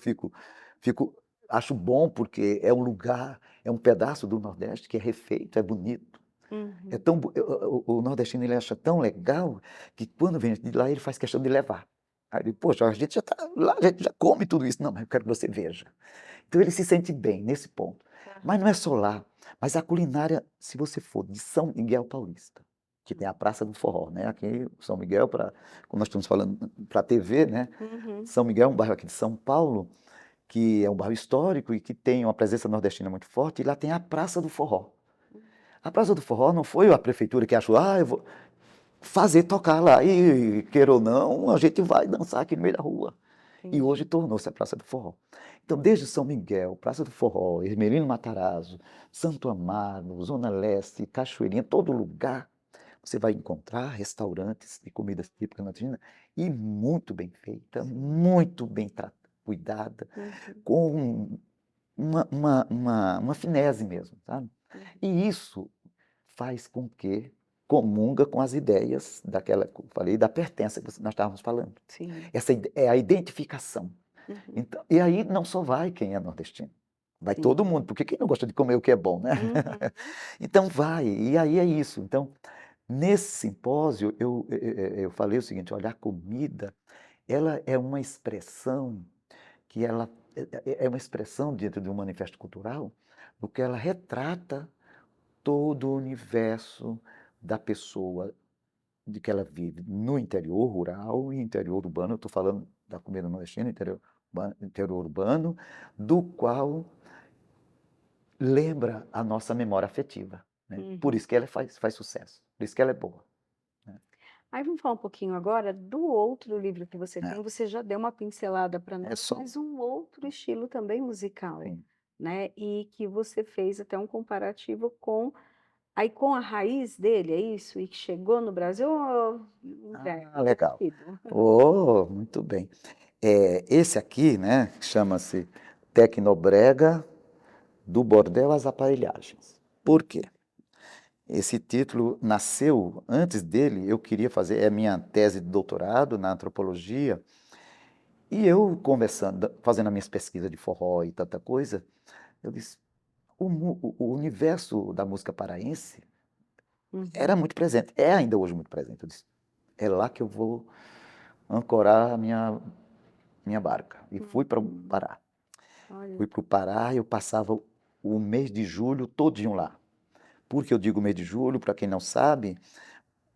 acho bom porque é um lugar, é um pedaço do Nordeste que é refeito, é bonito. É tão, o nordestino ele acha tão legal que quando vem de lá ele faz questão de levar. Aí ele, poxa, a gente já tá lá, a gente já come tudo isso. Não, mas eu quero que você veja. Então ele se sente bem nesse ponto. Mas não é só lá, mas a culinária, se você for de São Miguel Paulista, que tem a Praça do Forró, né? Aqui, São Miguel, como nós estamos falando para a TV, né? São Miguel é um bairro aqui de São Paulo, que é um bairro histórico e que tem uma presença nordestina muito forte, e lá tem a Praça do Forró. A Praça do Forró não foi a prefeitura que achou, eu vou fazer tocar lá, e queira ou não, a gente vai dançar aqui no meio da rua. E hoje tornou-se a Praça do Forró. Então, desde São Miguel, Praça do Forró, Ermelino Matarazzo, Santo Amaro, Zona Leste, Cachoeirinha, todo lugar, você vai encontrar restaurantes de comidas típicas nordestinas e muito bem feita, muito bem cuidada, com uma finese mesmo, sabe? E isso faz com que comunga com as ideias daquela que eu falei, da pertença que nós estávamos falando. Sim. Essa é a identificação. Então, e aí não só vai quem é nordestino, vai todo mundo, porque quem não gosta de comer o que é bom, né? Então vai, e aí é isso. Então, nesse simpósio, eu falei o seguinte, olha, a comida, ela é uma expressão que ela é uma expressão dentro de um manifesto cultural, porque ela retrata todo o universo da pessoa, de que ela vive no interior rural e interior urbano. Eu estou falando da comida nordestina, interior urbano, do qual lembra a nossa memória afetiva, né? Por isso que ela faz sucesso, por isso que ela é boa, né? Aí vamos falar um pouquinho agora do outro livro que você É, tem. Você já deu uma pincelada para é nós, só, mas um outro estilo também musical, sim. né? E que você fez até um comparativo com a raiz dele, é isso? E que chegou no Brasil? Legal. Rápido. Oh, muito bem. Esse aqui, né, chama-se Tecnobrega do Bordel às Aparelhagens. Por quê? Esse título nasceu, antes dele, eu queria fazer, é minha tese de doutorado na antropologia, e eu conversando, fazendo as minhas pesquisas de forró e tanta coisa, eu disse, o universo da música paraense era muito presente, é ainda hoje muito presente. Eu disse, é lá que eu vou ancorar a minha barca. E fui para o Pará. Olha, Fui para o Pará e eu passava o mês de julho todinho lá. Por que eu digo mês de julho? Para quem não sabe,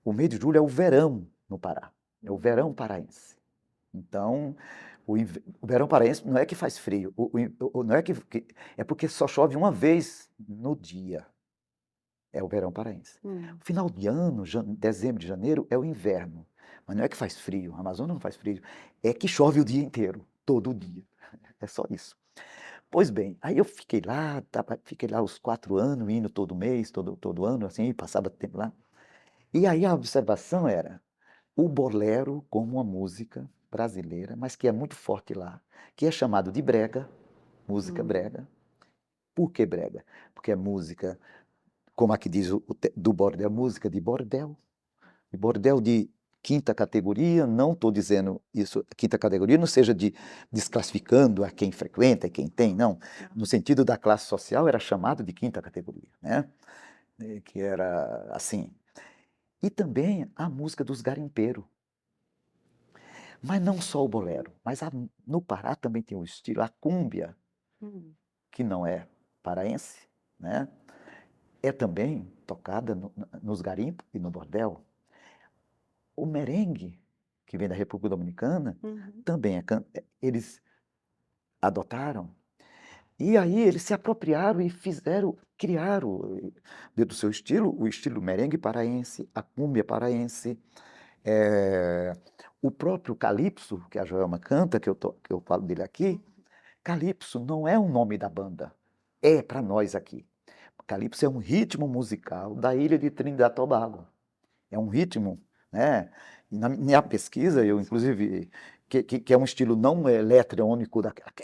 o mês de julho é o verão no Pará. É o verão paraense. Então, o verão paraense não é que faz frio, não é é porque só chove uma vez no dia. é o verão paraense. Hum. O final de ano, dezembro, janeiro, é o inverno. Mas não é que faz frio, a Amazônia não faz frio, é que chove o dia inteiro, todo dia. É só isso. Pois bem, aí eu fiquei lá, fiquei lá os 4 anos, indo todo mês, todo ano, assim, passava tempo lá. E aí a observação era o bolero como uma música brasileira, mas que é muito forte lá, que é chamado de brega, música brega. Por que brega? Porque é música, como aqui diz do bordel, música de bordel de quinta categoria, não estou dizendo isso, quinta categoria não seja de desclassificando a quem frequenta e quem tem, não. No sentido da classe social era chamado de quinta categoria, né? Que era assim. E também a música dos garimpeiros. Mas não só o bolero, mas no Pará também tem um estilo, a cúmbia, Hum. que não é paraense, né? É também tocada nos garimpos e no bordel. O merengue, que vem da República Dominicana, Uhum. também eles adotaram. E aí eles se apropriaram e criaram, dentro do seu estilo, o estilo merengue paraense, a cúmbia paraense, o próprio calypso, que a Joelma canta, que eu falo dele aqui. Calypso não é o nome da banda, é para nós aqui. Calypso é um ritmo musical da ilha de Trinidad e Tobago. É um ritmo, né? E na minha pesquisa, eu inclusive, que é um estilo não eletrônico,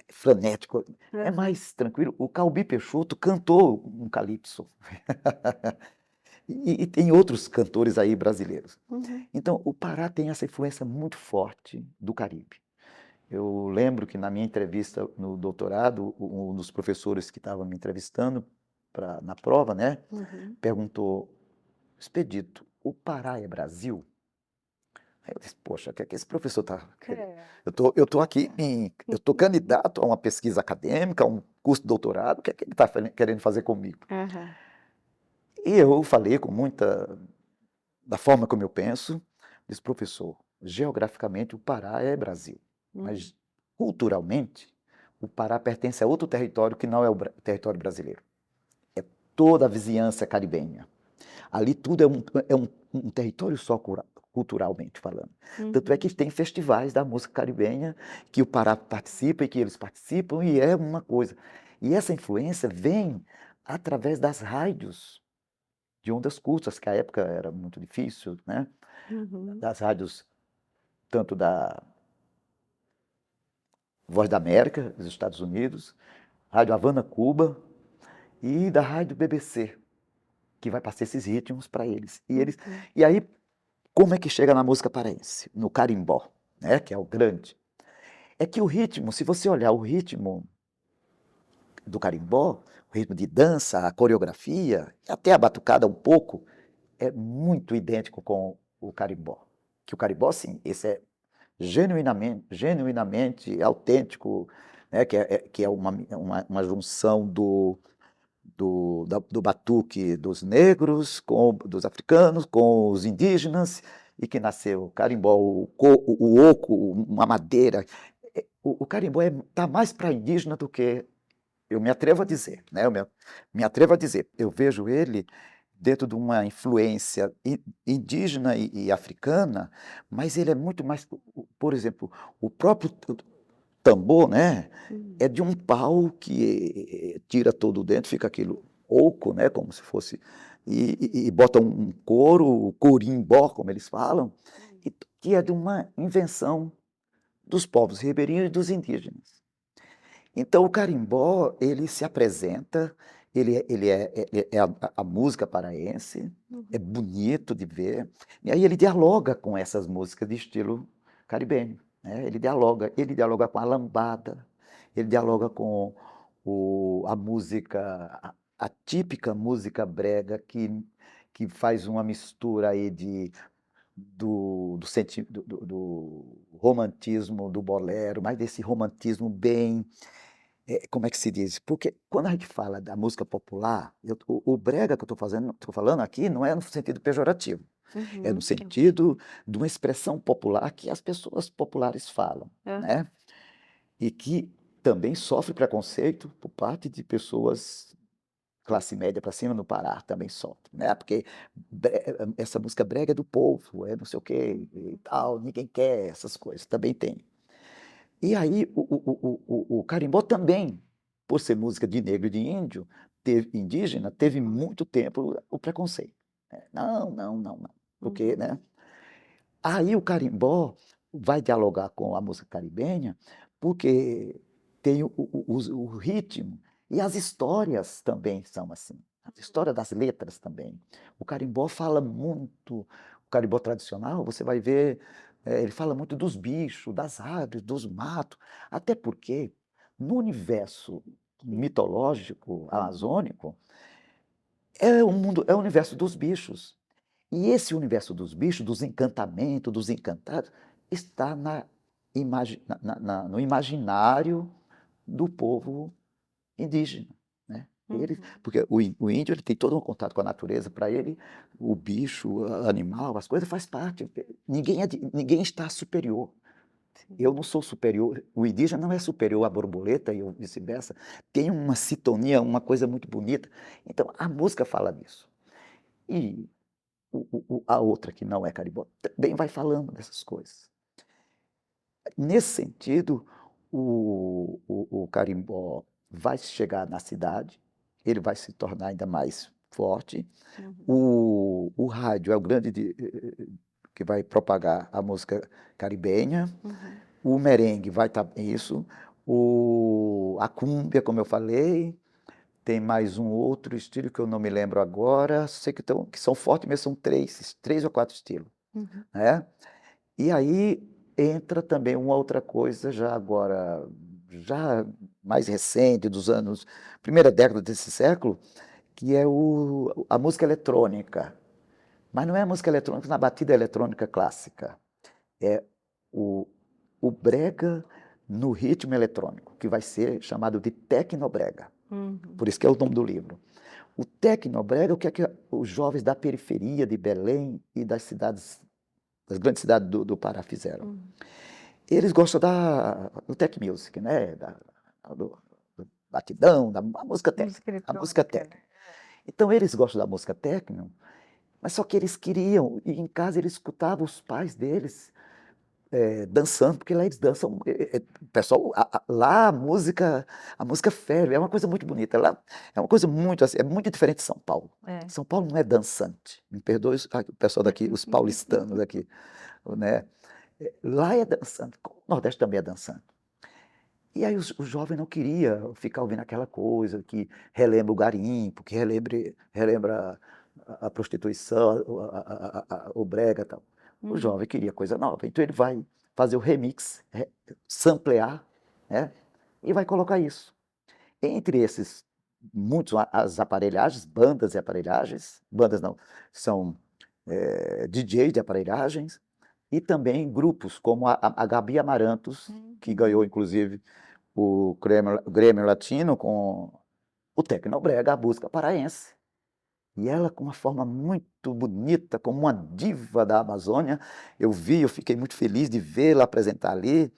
frenético, é Aham. mais tranquilo. O Calbi Peixoto cantou um calypso. E tem outros cantores aí brasileiros. Uhum. Então, o Pará tem essa influência muito forte do Caribe. Eu lembro que na minha entrevista no doutorado, um dos professores que estava me entrevistando na prova, né, Uhum. perguntou: Expedito, o Pará é Brasil? Aí eu disse: poxa, o que é que esse professor está querendo? É. Eu tô aqui, eu estou candidato a uma pesquisa acadêmica, a um curso de doutorado, o que é que ele está querendo fazer comigo? Aham. E eu falei com muita, da forma como eu penso, disse: professor, geograficamente o Pará é Brasil, Uhum. mas culturalmente o Pará pertence a outro território que não é o território brasileiro. É toda a vizinhança caribenha. Ali tudo é um território só culturalmente falando. Tanto é Uhum. que tem festivais da música caribenha que o Pará participa e que eles participam, e é uma coisa. E essa influência vem através das rádios de ondas curtas, que à época era muito difícil, né? Uhum. Das rádios, tanto da Voz da América, dos Estados Unidos, Rádio Havana, Cuba, e da Rádio BBC, que vai passar esses ritmos para eles. Uhum. E aí, como é que chega na música paraense? No carimbó, né, que é o grande. É que o ritmo, se você olhar o ritmo do carimbó, o ritmo de dança, a coreografia, até a batucada um pouco, é muito idêntico com o carimbó. Que o carimbó, sim, esse é genuinamente autêntico, né, que é uma junção do batuque dos negros, dos africanos, com os indígenas, e que nasceu o carimbó, o oco, uma madeira. O carimbó está mais para indígena do que, eu me atrevo a dizer, né? Me atrevo a dizer, eu vejo ele dentro de uma influência indígena e africana, mas ele é muito mais, por exemplo, o próprio tambor, né? Uhum. É de um pau que tira todo dentro, fica aquilo oco, né? Como se fosse. E bota um couro, corimbó, como eles falam, que é de uma invenção dos povos ribeirinhos e dos indígenas. Então, o carimbó, ele se apresenta, ele é a música paraense, é Uhum. bonito de ver, e aí ele dialoga com essas músicas de estilo caribenho, né? Ele dialoga com a lambada, ele dialoga com a música, a típica música brega que faz uma mistura aí do romantismo do bolero, mas desse romantismo bem, como é que se diz? Porque quando a gente fala da música popular, o brega que eu estou falando aqui não é no sentido pejorativo, é no Uhum. sentido de uma expressão popular que as pessoas populares falam, Aham. né? E que também sofre preconceito por parte de pessoas classe média para cima no Pará também sofre, né? Porque essa música brega é do povo, é não sei o quê e tal, ninguém quer essas coisas, também tem. E aí o carimbó também, por ser música de negro e de índio, indígena, teve muito tempo o preconceito. Né? Não, não, não, não. Porque, né? Aí o carimbó vai dialogar com a música caribenha, porque tem o ritmo e as histórias também são assim. A história das letras também. O carimbó fala muito, o carimbó tradicional, você vai ver, ele fala muito dos bichos, das árvores, dos matos, até porque no universo mitológico amazônico é o mundo, é o universo dos bichos. E esse universo dos bichos, dos encantamentos, dos encantados, está no imaginário do povo indígena. Né? Porque o índio ele tem todo um contato com a natureza, para ele, o bicho, o animal, as coisas faz parte. Ninguém está superior. Eu não sou superior, o indígena não é superior à borboleta e vice-versa. Tem uma sintonia, uma coisa muito bonita. Então, a música fala disso. E a outra, que não é carimbó, também vai falando dessas coisas. Nesse sentido, o carimbó vai chegar na cidade, ele vai se tornar ainda mais forte. O rádio é o grande que vai propagar a música caribenha. O merengue vai estar isso. A cúmbia, como eu falei. Tem mais um outro estilo que eu não me lembro agora, sei que são fortes, mas são três ou quatro estilos. Né? E aí entra também uma outra coisa, já mais recente, primeira década desse século, que é a música eletrônica. Mas não é a música eletrônica na batida eletrônica clássica, é o brega no ritmo eletrônico, que vai ser chamado de tecnobrega. Por isso que é o nome do livro. O tecnobrega, o que é que os jovens da periferia de Belém e das grandes cidades do Pará fizeram? Eles gostam do tech music, né? Do batidão, da música técnica. A música técnica. Então, eles gostam da música técnica, mas só que eles queriam, e em casa eles escutavam os pais deles dançando, porque lá eles dançam, pessoal, lá a música ferve, é uma coisa muito bonita, lá é uma coisa muito assim, é muito diferente de São Paulo. São Paulo não é dançante, me perdoe o pessoal daqui, os paulistanos aqui, né? Lá é dançante, o Nordeste também é dançante. E aí o jovem não queria ficar ouvindo aquela coisa que relembra o garimpo, que relembra a prostituição, o brega e tal. O jovem queria coisa nova, então ele vai fazer o remix, samplear, né? E vai colocar isso. Entre esses, muitos as aparelhagens, bandas e aparelhagens, bandas não, são DJ de aparelhagens, e também grupos como a Gabi Amarantos, que ganhou inclusive o Grêmio Latino com o Tecnobrega, a música paraense. E ela, com uma forma muito bonita, como uma diva da Amazônia, eu fiquei muito feliz de vê-la apresentar ali,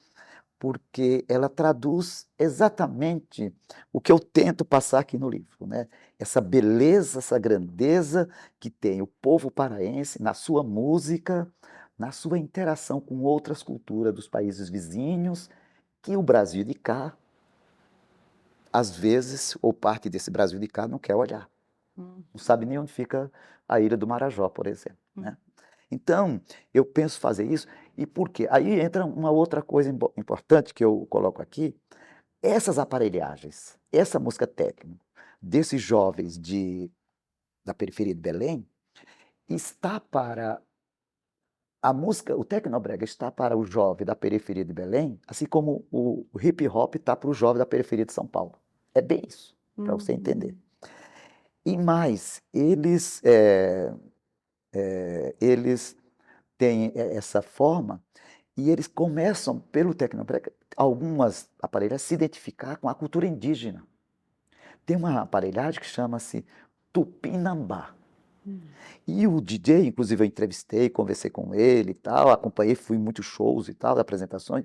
porque ela traduz exatamente o que eu tento passar aqui no livro, né? Essa beleza, essa grandeza que tem o povo paraense na sua música, na sua interação com outras culturas dos países vizinhos, que o Brasil de cá, às vezes, ou parte desse Brasil de cá, não quer olhar. Não sabe nem onde fica a Ilha do Marajó, por exemplo. Né? Então, eu penso fazer isso, e por quê? Aí entra uma outra coisa importante que eu coloco aqui, essas aparelhagens, essa música técnica desses jovens da periferia de Belém, está para a música, o tecnobrega está para o jovem da periferia de Belém, assim como o hip hop está para o jovem da periferia de São Paulo. É bem isso, para você entender. E mais, eles têm essa forma e eles começam, pelo tecnobrega, algumas aparelhagens, se identificar com a cultura indígena. Tem uma aparelhagem que chama-se Tupinambá. E o DJ, inclusive eu entrevistei, conversei com ele e tal, acompanhei, fui em muitos shows e tal, apresentações,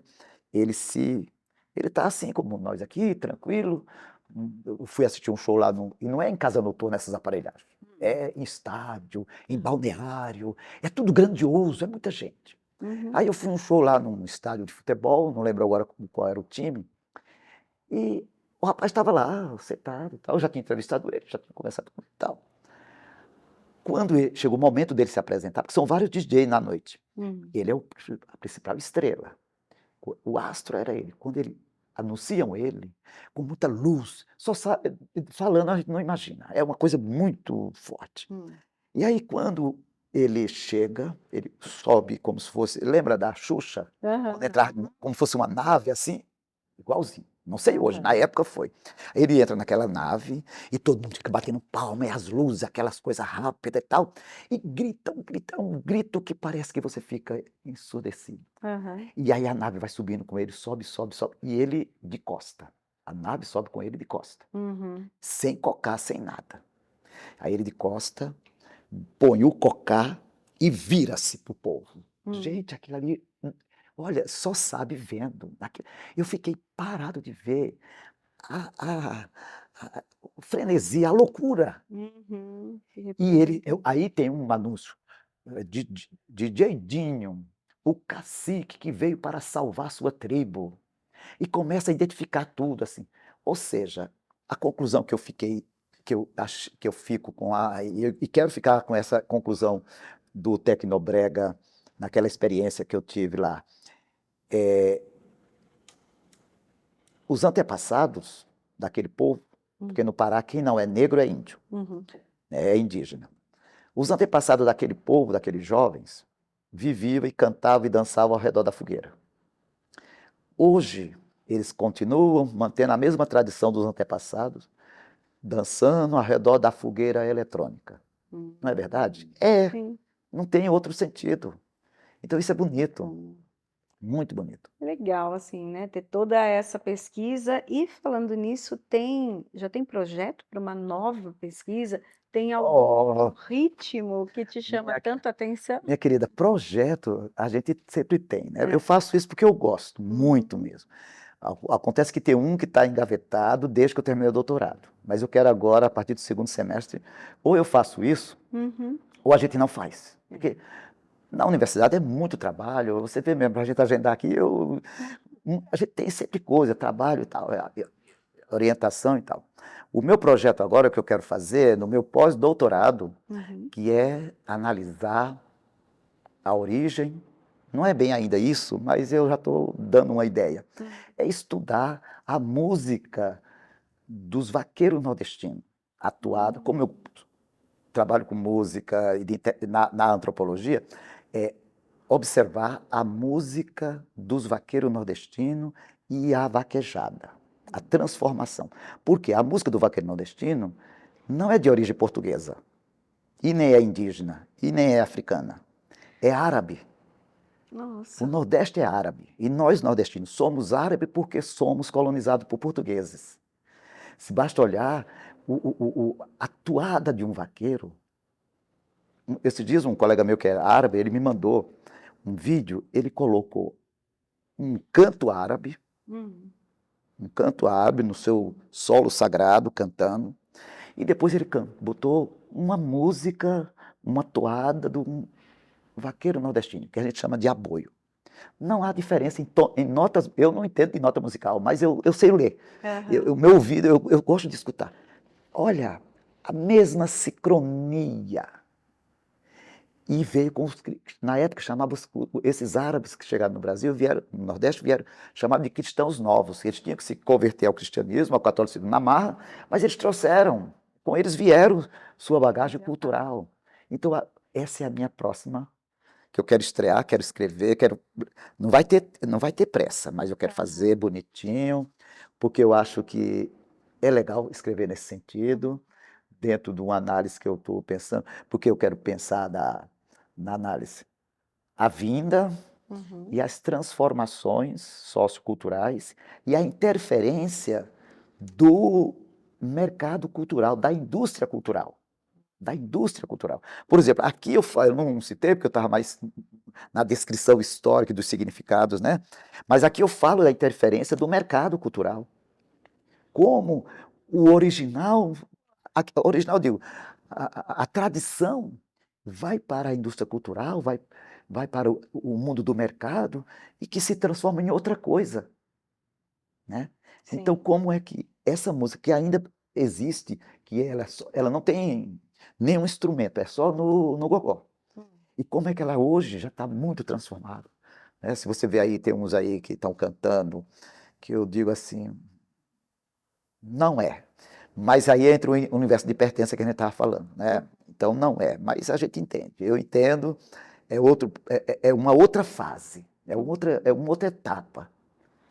ele está assim como nós aqui, tranquilo, Eu fui assistir um show lá, e não é em casa noturna essas aparelhagens, é em estádio, em balneário, é tudo grandioso, é muita gente. Uhum. Aí eu fui num show lá num estádio de futebol, não lembro agora qual era o time, e o rapaz estava lá, sentado e tal, eu já tinha entrevistado ele, já tinha conversado com ele e tal. Quando chegou o momento dele se apresentar, porque são vários DJs na noite, ele é a principal estrela, o astro era ele. Quando anunciam ele, com muita luz, só sabe, falando a gente não imagina, é uma coisa muito forte. E aí quando ele chega, ele sobe como se fosse, lembra da Xuxa? Quando entrar como se fosse uma nave assim, igualzinho. Não sei hoje, na época foi. Ele entra naquela nave e todo mundo fica batendo palma, e as luzes, aquelas coisas rápidas e tal, e grita um grito que parece que você fica ensurdecido. E aí a nave vai subindo com ele, sobe, sobe, sobe, e ele de costa. A nave sobe com ele de costa, sem cocar, sem nada. Aí ele de costa, põe o cocar e vira-se pro povo. Gente, aquilo ali, olha, só sabe vendo. Eu fiquei parado de ver o frenesi, a loucura. E aí tem um anúncio de DJ Dinho, o cacique que veio para salvar sua tribo. E começa a identificar tudo, assim. Ou seja, a conclusão que eu fiquei, que eu fico com e quero ficar com essa conclusão do Tecnobrega, naquela experiência que eu tive lá. Os antepassados daquele povo, porque no Pará quem não é negro é índio, é indígena. Os antepassados daquele povo, daqueles jovens, viviam e cantavam e dançavam ao redor da fogueira. Hoje, eles continuam mantendo a mesma tradição dos antepassados, dançando ao redor da fogueira eletrônica. Não é verdade? Sim. Não tem outro sentido. Então isso é bonito, muito bonito. Legal, assim, né? Ter toda essa pesquisa. E falando nisso, já tem projeto para uma nova pesquisa? Tem algum ritmo que te chama tanto atenção? Minha querida, projeto a gente sempre tem, né? Eu faço isso porque eu gosto, muito mesmo. Acontece que tem um que está engavetado desde que eu terminei o doutorado. Mas eu quero agora, a partir do segundo semestre, ou eu faço isso, ou a gente não faz. Porque na universidade é muito trabalho, você vê mesmo, para a gente agendar aqui, a gente tem sempre coisa, trabalho e tal, orientação e tal. O meu projeto agora, que eu quero fazer, no meu pós-doutorado, que é analisar a origem, não é bem ainda isso, mas eu já estou dando uma ideia, é estudar a música dos vaqueiros nordestinos, atuada, como eu trabalho com música na antropologia, é observar a música dos vaqueiros nordestinos e a vaquejada, a transformação. Porque a música do vaqueiro nordestino não é de origem portuguesa, e nem é indígena, e nem é africana, é árabe. Nossa. O Nordeste é árabe, e nós nordestinos somos árabes porque somos colonizados por portugueses. Se basta olhar a toada de um vaqueiro. Esses dias um colega meu que é árabe, ele me mandou um vídeo, ele colocou um canto árabe no seu solo sagrado, cantando, e depois ele botou uma música, uma toada do vaqueiro nordestino, que a gente chama de aboio. Não há diferença em notas, eu não entendo de nota musical, mas eu sei ler. O meu ouvido, eu gosto de escutar. Olha, a mesma sincronia. E veio com na época chamavam esses árabes que chegaram no Brasil, no Nordeste, vieram chamados de cristãos novos. Eles tinham que se converter ao cristianismo, ao catolicismo na marra, mas eles trouxeram, com eles vieram sua bagagem cultural. Então, essa é a minha próxima, que eu quero estrear, quero escrever, não vai ter pressa, mas eu quero fazer bonitinho, porque eu acho que é legal escrever nesse sentido, dentro de uma análise que eu estou pensando, porque eu quero pensar na análise a vinda e as transformações socioculturais e a interferência do mercado cultural, da indústria cultural. Por exemplo, aqui eu não citei, porque eu estava mais na descrição histórica dos significados, né? Mas aqui eu falo da interferência do mercado cultural. Como o original, original digo, a tradição vai para a indústria cultural, vai para o mundo do mercado e que se transforma em outra coisa, né? Então, Sim. como é que essa música que ainda existe, que ela não tem nenhum instrumento, é só no gogó. Hum. E como é que ela hoje já está muito transformada, né? Se você vê aí, tem uns aí que estão cantando, que eu digo assim, não é. Mas aí entra o universo de pertença que a gente estava falando, né? Então não é, mas a gente entende. Eu entendo, é uma outra fase, é uma outra etapa.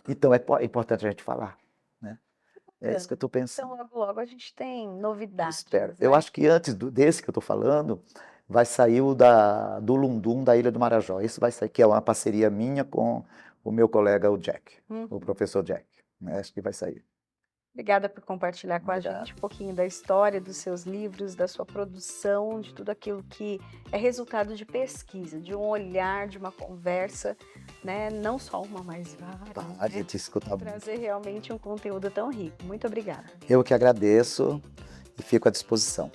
Então é importante a gente falar, né? É isso que eu estou Então, pensando. logo, logo a gente tem Eu espero. novidades, Eu né? acho que antes desse que eu estou falando, vai sair do Lundum da Ilha do Marajó. Isso vai sair, que é uma parceria minha com o meu colega, o Jack, o Uhum. professor Jack, né? Acho que vai sair. Obrigada por compartilhar com a Obrigado. gente um pouquinho da história, dos seus livros, da sua produção, de tudo aquilo que é resultado de pesquisa, de um olhar, de uma conversa, né? Não só uma, mas várias, A né? gente escuta muito. Trazer realmente um conteúdo tão rico. Muito obrigada. Eu que agradeço e fico à disposição.